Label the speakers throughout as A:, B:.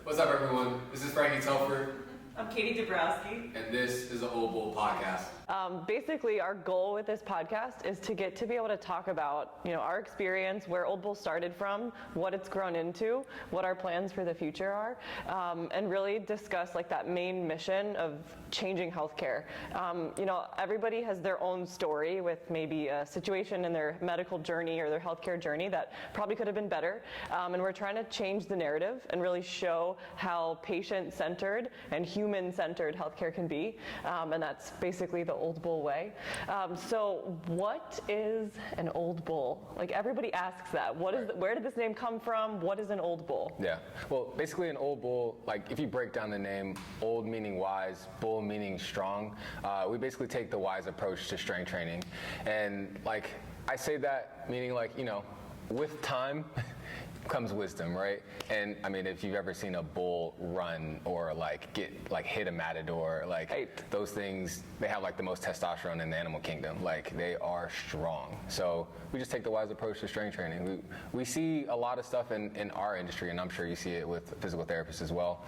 A: What's up, everyone? This is Frankie Telford,
B: I'm Katie Dabrowski.
A: and this is the Old Bull Podcast.
C: Basically, our goal with this podcast is to get to be able to talk about, our experience, where Old Bull started from, what it's grown into, what our plans for the future are, and really discuss like that main mission of changing healthcare. Everybody has their own story with maybe a situation in their medical journey or their healthcare journey that probably could have been better, and we're trying to change the narrative and really show how patient-centered and human-centered healthcare can be, and that's basically the Old Bull way. So what is an Old Bull? Like, everybody asks that. Where did this name come from? What is an Old Bull?
D: Yeah, well, basically an Old Bull, like if you break down the name, old meaning wise, bull meaning strong, we basically take the wise approach to strength training. And like, I say that meaning like, with time comes wisdom, right? And I mean, if you've ever seen a bull run or hit a matador, those things, they have like the most testosterone in the animal kingdom. Like, they are strong. So we just take the wise approach to strength training. We see a lot of stuff in our industry, and I'm sure you see it with physical therapists as well,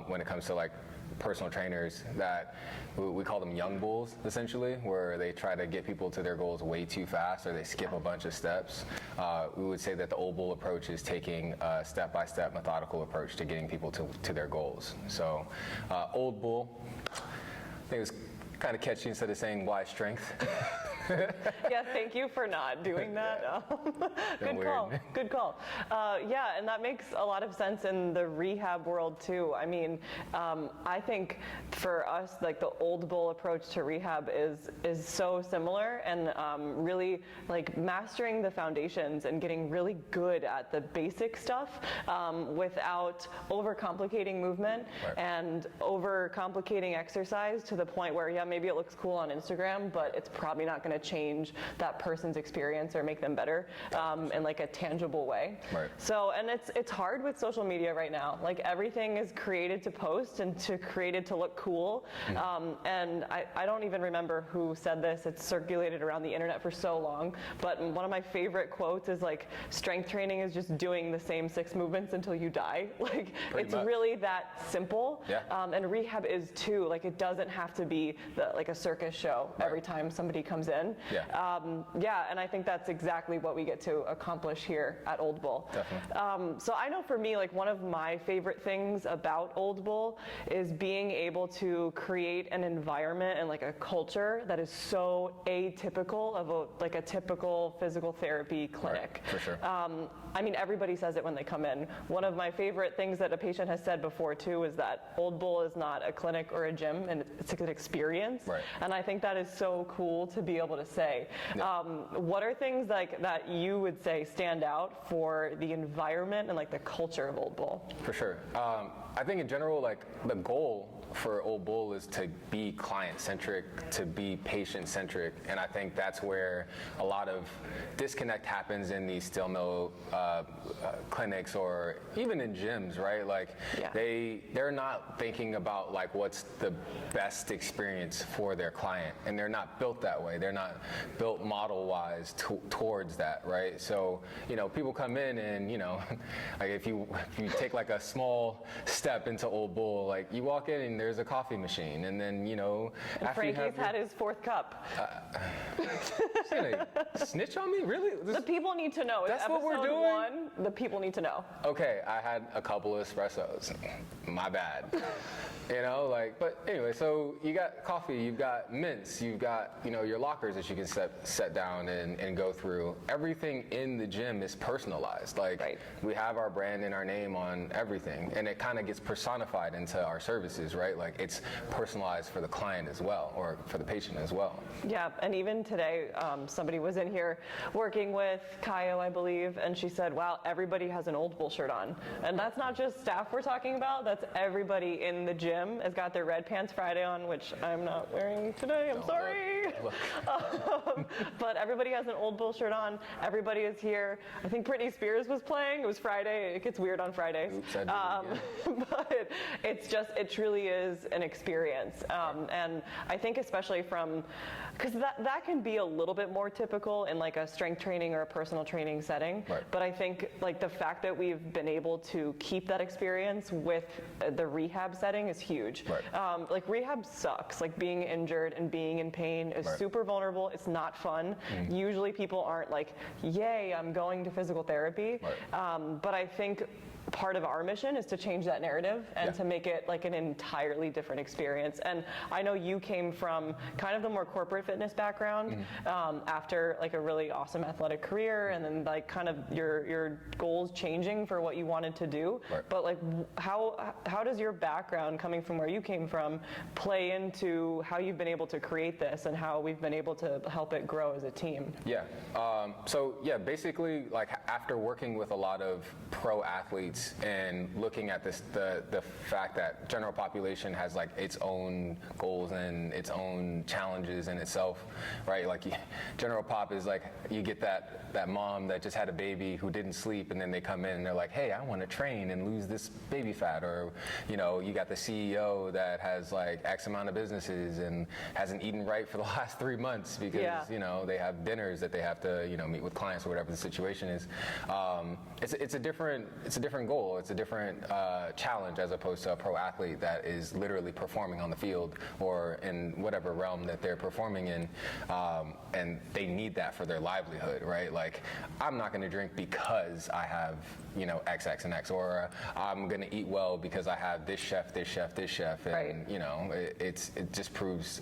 D: when it comes to like personal trainers, that we call them young bulls, essentially, where they try to get people to their goals way too fast, or they skip a bunch of steps. We would say that the Old Bull approach is taking a step-by-step methodical approach to getting people to their goals. So Old Bull, I think it's kind of catchy instead of saying wise strength.
C: Yeah, thank you for not doing that. Good call. Yeah, and that makes a lot of sense in the rehab world too. I mean, I think for us, like, the Old Bull approach to rehab is so similar, and really like mastering the foundations and getting really good at the basic stuff without overcomplicating movement and overcomplicating exercise to the point where, yeah, maybe it looks cool on Instagram, but it's probably not going to change that person's experience or make them better in like a tangible way.
D: Right.
C: So, and it's hard with social media right now. Like, everything is created to post and created to look cool. And I don't even remember who said this. It's circulated around the internet for so long. But one of my favorite quotes is like, strength training is just doing the same 6 movements until you die. Like, it's really that simple.
D: Yeah.
C: And rehab is too. Like, it doesn't have to be like a circus show every time somebody comes in.
D: Yeah.
C: And I think that's exactly what we get to accomplish here at Old Bull.
D: Definitely.
C: So I know for me, like, one of my favorite things about Old Bull is being able to create an environment and like a culture that is so atypical of a typical physical therapy clinic.
D: Right, for sure.
C: I mean, everybody says it when they come in. One of my favorite things that a patient has said before too is that Old Bull is not a clinic or a gym, and it's an experience.
D: Right.
C: And I think that is so cool to be able to say.
D: Yeah.
C: What are things like that you would say stand out for the environment and like the culture of Old Bull?
D: For sure. I think in general, like, the goal for Old Bull is to be client-centric, to be patient-centric, and I think that's where a lot of disconnect happens in these steel mill clinics, or even in gyms, right? Like, they're not thinking about like what's the best experience for their client, and they're not built that way. They're not built model-wise towards that, right? So, people come in and, like, if you take like a small step into Old Bull, like, you walk in and there's a coffee machine, and then, after
C: Frankie's had his 4th cup.
D: She's gonna snitch on me? Really?
C: The people need to know.
D: That's
C: It's
D: what we're
C: episode
D: doing?
C: 1, the people need to know.
D: Okay, I had a couple of espressos. My bad. But anyway, so you got coffee, you've got mints, you've got, your lockers that you can set down and go through. Everything in the gym is personalized. Like, we have our brand and our name on everything, and it kind of gets personified into our services, right? Like, it's personalized for the client as well, or for the patient as well.
C: Yeah, and even today, somebody was in here working with Kaio, I believe, and she said, wow, everybody has an Old Bull shirt on. And that's not just staff we're talking about, that's everybody in the gym has got their Red Pants Friday on, which I'm not wearing today, I'm sorry. But everybody has an Old Bull shirt on. Everybody is here. I think Britney Spears was playing. It was Friday. It gets weird on Fridays.
D: Oops, I did it again.
C: But it truly is an experience. And I think especially because that can be a little bit more typical in like a strength training or a personal training setting.
D: Right.
C: But I think like the fact that we've been able to keep that experience with the rehab setting is huge.
D: Right.
C: Like rehab sucks. Like being injured and being in pain is
D: Right.
C: super vulnerable. It's not fun. Usually people aren't like, yay, I'm going to physical therapy.
D: Right.
C: But I think part of our mission is to change that narrative and
D: Yeah.
C: to make it like an entirely different experience. And I know you came from kind of the more corporate fitness background after like a really awesome athletic career, and then like kind of your goals changing for what you wanted to do.
D: Right.
C: But like how does your background coming from where you came from play into how you've been able to create this and how we've been able to help it grow as a team?
D: Yeah. So basically, like after working with a lot of pro athletes and looking at the fact that general population has like its own goals and its own challenges in itself, right? Like general pop is like you get that mom that just had a baby who didn't sleep, and then they come in and they're like, hey, I want to train and lose this baby fat, or you got the CEO that has like X amount of businesses and hasn't eaten right for the last 3 months because they have dinners that they have to meet with clients or whatever the situation is. It's a different goal. It's a different challenge as opposed to a pro athlete that is literally performing on the field or in whatever realm that they're performing in, and they need that for their livelihood, right? Like, I'm not going to drink because I have X, X, and X, or I'm going to eat well because I have this chef, and
C: Right.
D: it just proves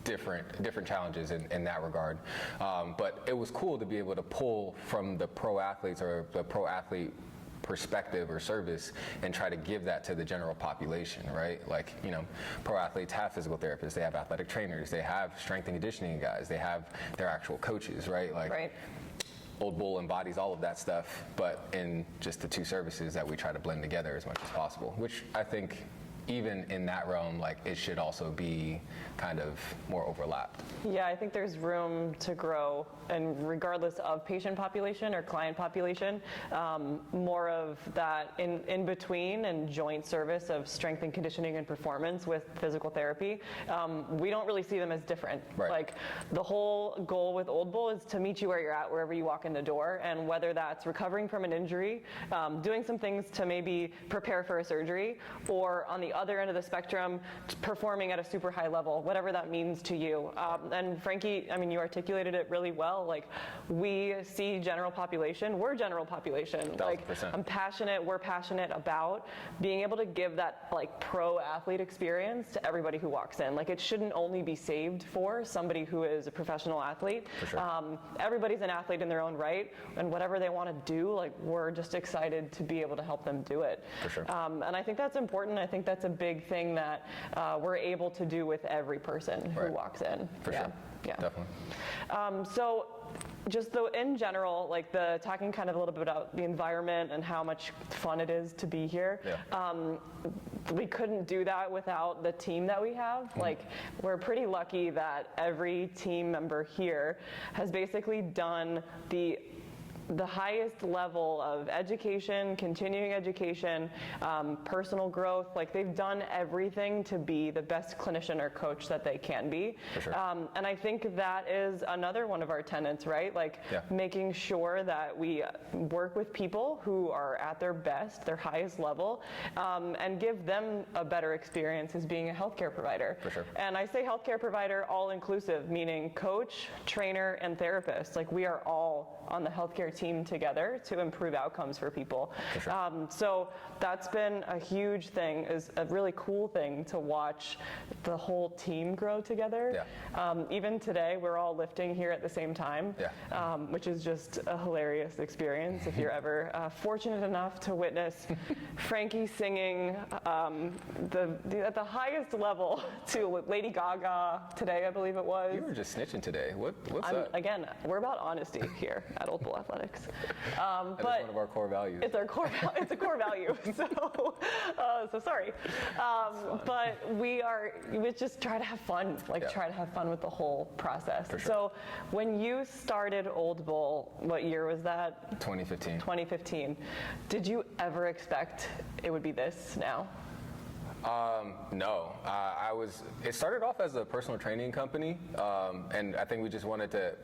D: different challenges in that regard. But it was cool to be able to pull from the pro athletes or the pro athlete perspective or service and try to give that to the general population, right? Like, pro athletes have physical therapists, they have athletic trainers, they have strength and conditioning guys, they have their actual coaches, right? Like,
C: Right.
D: Old Bull embodies all of that stuff, but in just the two services that we try to blend together as much as possible, which I think even in that realm, like, it should also be kind of more overlapped.
C: Yeah, I think there's room to grow, and regardless of patient population or client population, more of that in between and joint service of strength and conditioning and performance with physical therapy. We don't really see them as different.
D: Right.
C: Like, the whole goal with Old Bull is to meet you where you're at, wherever you walk in the door, and whether that's recovering from an injury, doing some things to maybe prepare for a surgery, or on the other end of the spectrum, performing at a super high level, whatever that means to you. And Frankie, I mean, you articulated it really well. Like, we see general population, we're general population.
D: 1000%.
C: Like, I'm passionate, we're passionate about being able to give that like pro athlete experience to everybody who walks in. Like, it shouldn't only be saved for somebody who is a professional athlete.
D: For sure.
C: Everybody's an athlete in their own right, and whatever they want to do, like, we're just excited to be able to help them do it.
D: For sure.
C: And I think that's important. I think that's a big thing that we're able to do with every person who
D: Right.
C: walks in.
D: For
C: yeah.
D: sure.
C: Yeah.
D: Definitely.
C: So just though in general, like talking kind of a little bit about the environment and how much fun it is to be here.
D: Yeah.
C: We couldn't do that without the team that we have. Like, we're pretty lucky that every team member here has basically done the highest level of education, continuing education, personal growth. Like, they've done everything to be the best clinician or coach that they can be.
D: For sure.
C: And I think that is another one of our tenets, right? Like,
D: Yeah.
C: making sure that we work with people who are at their best, their highest level, and give them a better experience as being a healthcare provider.
D: For sure.
C: And I say healthcare provider all inclusive, meaning coach, trainer, and therapist. Like, we are all on the healthcare team together to improve outcomes for people.
D: For sure.
C: So that's been a huge thing, is a really cool thing to watch the whole team grow together.
D: Yeah.
C: Even today, we're all lifting here at the same time,
D: Yeah.
C: which is just a hilarious experience if you're ever fortunate enough to witness Frankie singing at the highest level to Lady Gaga today, I believe it was.
D: You were just snitching today. What's up?
C: Again, we're about honesty here at Old Bull Athletics. athletics.
D: That is
C: But
D: one of our core values.
C: it's our core. It's a core value. So sorry, but we just try to have fun.
D: Yeah.
C: Try to have fun with the whole process.
D: For sure.
C: So when you started Old Bull, what year was that?
D: 2015.
C: 2015. Did you ever expect it would be this now?
D: No, it started off as a personal training company, and I think we just wanted to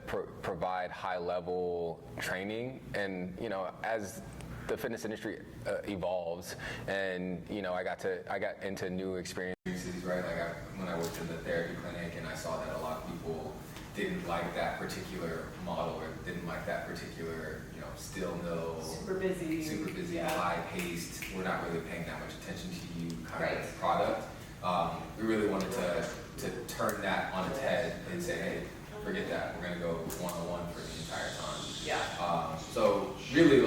D: provide high level training, and as the fitness industry evolves, and I got into new experiences,
A: right? When I worked in the therapy clinic, and I saw that a lot of people didn't like that particular model, or didn't like that particular, still no,
B: Super busy. Yeah.
A: high-paced, we're not really paying that much attention to you kind
B: Right.
A: of product. We really wanted to turn that on its head and say, hey, forget that. We're going to go one-on-one for the entire time.
B: Yeah.
A: So really,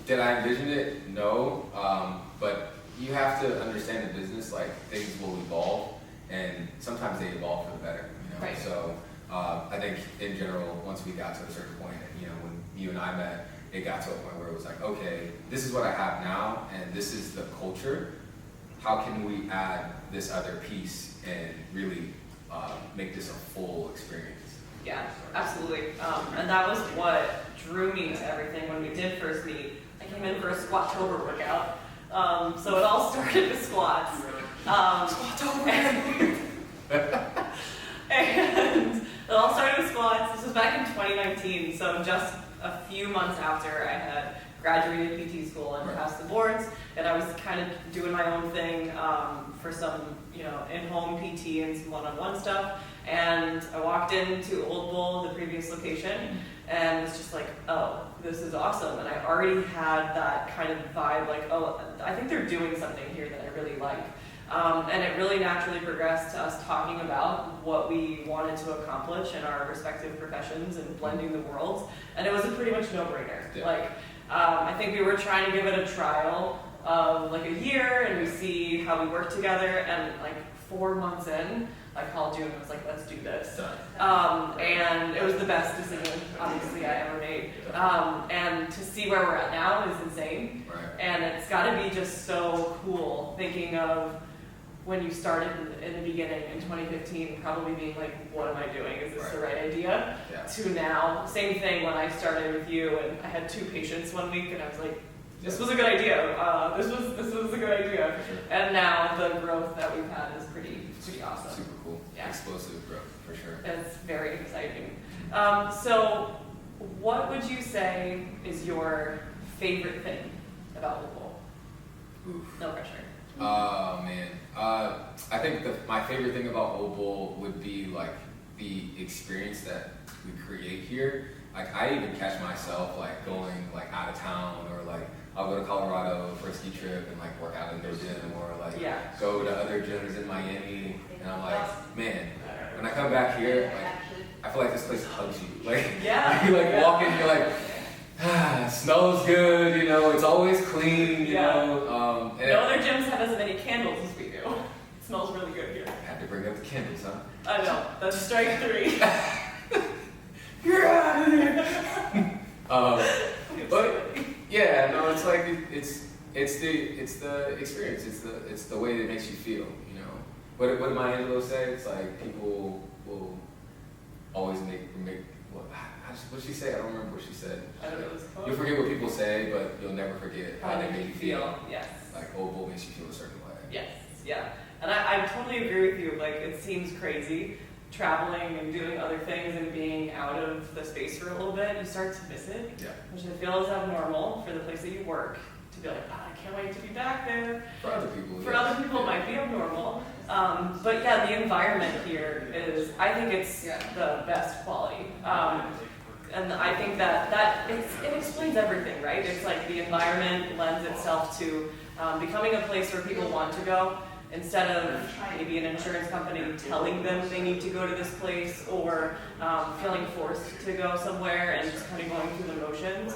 A: did I envision it? No. But you have to understand the business, things will evolve, and sometimes they evolve for the better.
B: Right.
A: So I think in general, once we got to a certain point, when you and I met, it got to a point where it was like, okay, this is what I have now, and this is the culture. How can we add this other piece and really make this a full experience?
B: Yeah, absolutely. And that was what drew me to everything when we did first meet. I came in for a Squattober workout. So it all started with squats. Squattober! And it all started with squats. This was back in 2019, so just a few months after I had graduated PT school and passed the boards, and I was kind of doing my own thing for some, in-home PT and some one-on-one stuff. And I walked into Old Bull, the previous location, and was just like, oh, this is awesome. And I already had that kind of vibe, oh, I think they're doing something here that I really like. And it really naturally progressed to us talking about what we wanted to accomplish in our respective professions and blending the worlds. And it was a pretty much no-brainer.
A: Yeah.
B: I think we were trying to give it a trial of a year, and we see how we work together. And 4 months in, I called you and was like, let's do this. And it was the best decision, obviously, I ever made. And to see where we're at now is insane.
A: Right.
B: And it's got to be just so cool thinking of when you started in the beginning in 2015, probably being like, what am I doing? Is this the right idea?
A: Yeah.
B: To now, same thing when I started with you, and I had 2 patients one week, and I was like, this was a good idea. This was a good idea.
A: For sure.
B: And now the growth that we've had is pretty awesome.
A: Super cool.
B: Yeah.
A: Explosive growth, for sure.
B: It's very exciting. So, what would you say is your favorite thing about Old Bull?
A: Oof.
B: No pressure.
A: Oh, man. I think my favorite thing about Old Bull would be the experience that we create here. I even catch myself going out of town, or I'll go to Colorado for a ski trip and work out in their gym, or go to other gyms in Miami, and I'm like, man, when I come back here, I feel like this place hugs you.
B: Yeah.
A: You walk in, you're like, smells good, it's always clean, you know. And
B: no other gyms have as many candles as we do. It smells really good here.
A: I had to bring up the candles, huh?
B: I know. That's strike 3.
A: You're out of here. But yeah, no, it's it's the experience. It's the way that it makes you feel. What did Maya Angelou say? It's people will always make. What did she say? I don't remember what she said.
B: I don't know this quote.
A: You'll forget what people say, but you'll never forget how they make you feel.
B: Yes.
A: Old Bull makes you feel a certain way.
B: Yes. Yeah. And I totally agree with you. It seems crazy traveling and doing other things and being out of the space for a little bit. You start to miss it,
A: Yeah.
B: which I feel is abnormal for the place that you work. To be like, I can't wait to be back there.
A: For other people.
B: For
A: yes.
B: other people, it might be abnormal. But yeah, the environment here is, I think it's the best quality. And I think that it explains everything, right? It's the environment lends itself to becoming a place where people want to go, instead of maybe an insurance company telling them they need to go to this place, or feeling forced to go somewhere and just kind of going through the motions.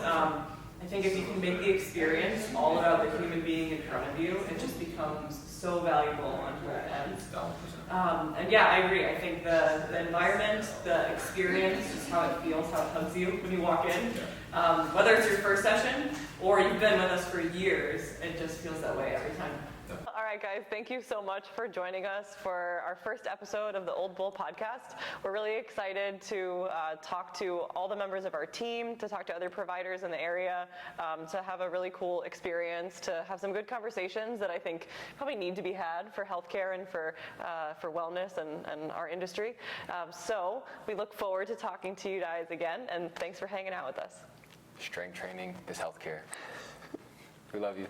B: I think if you can make the experience all about the human being in front of you, it just becomes so valuable on both ends.
A: 1,000%.
B: And yeah, I agree. I think the environment, the experience, just how it feels, how it hugs you when you walk in, Whether it's your first session or you've been with us for years, it just feels that way every time.
C: All right, guys, thank you so much for joining us for our first episode of the Old Bull podcast. We're really excited to talk to all the members of our team, to talk to other providers in the area, to have a really cool experience, to have some good conversations that I think probably need to be had for healthcare and for wellness and our industry. So we look forward to talking to you guys again, and thanks for hanging out with us.
D: Strength training is healthcare. We love you.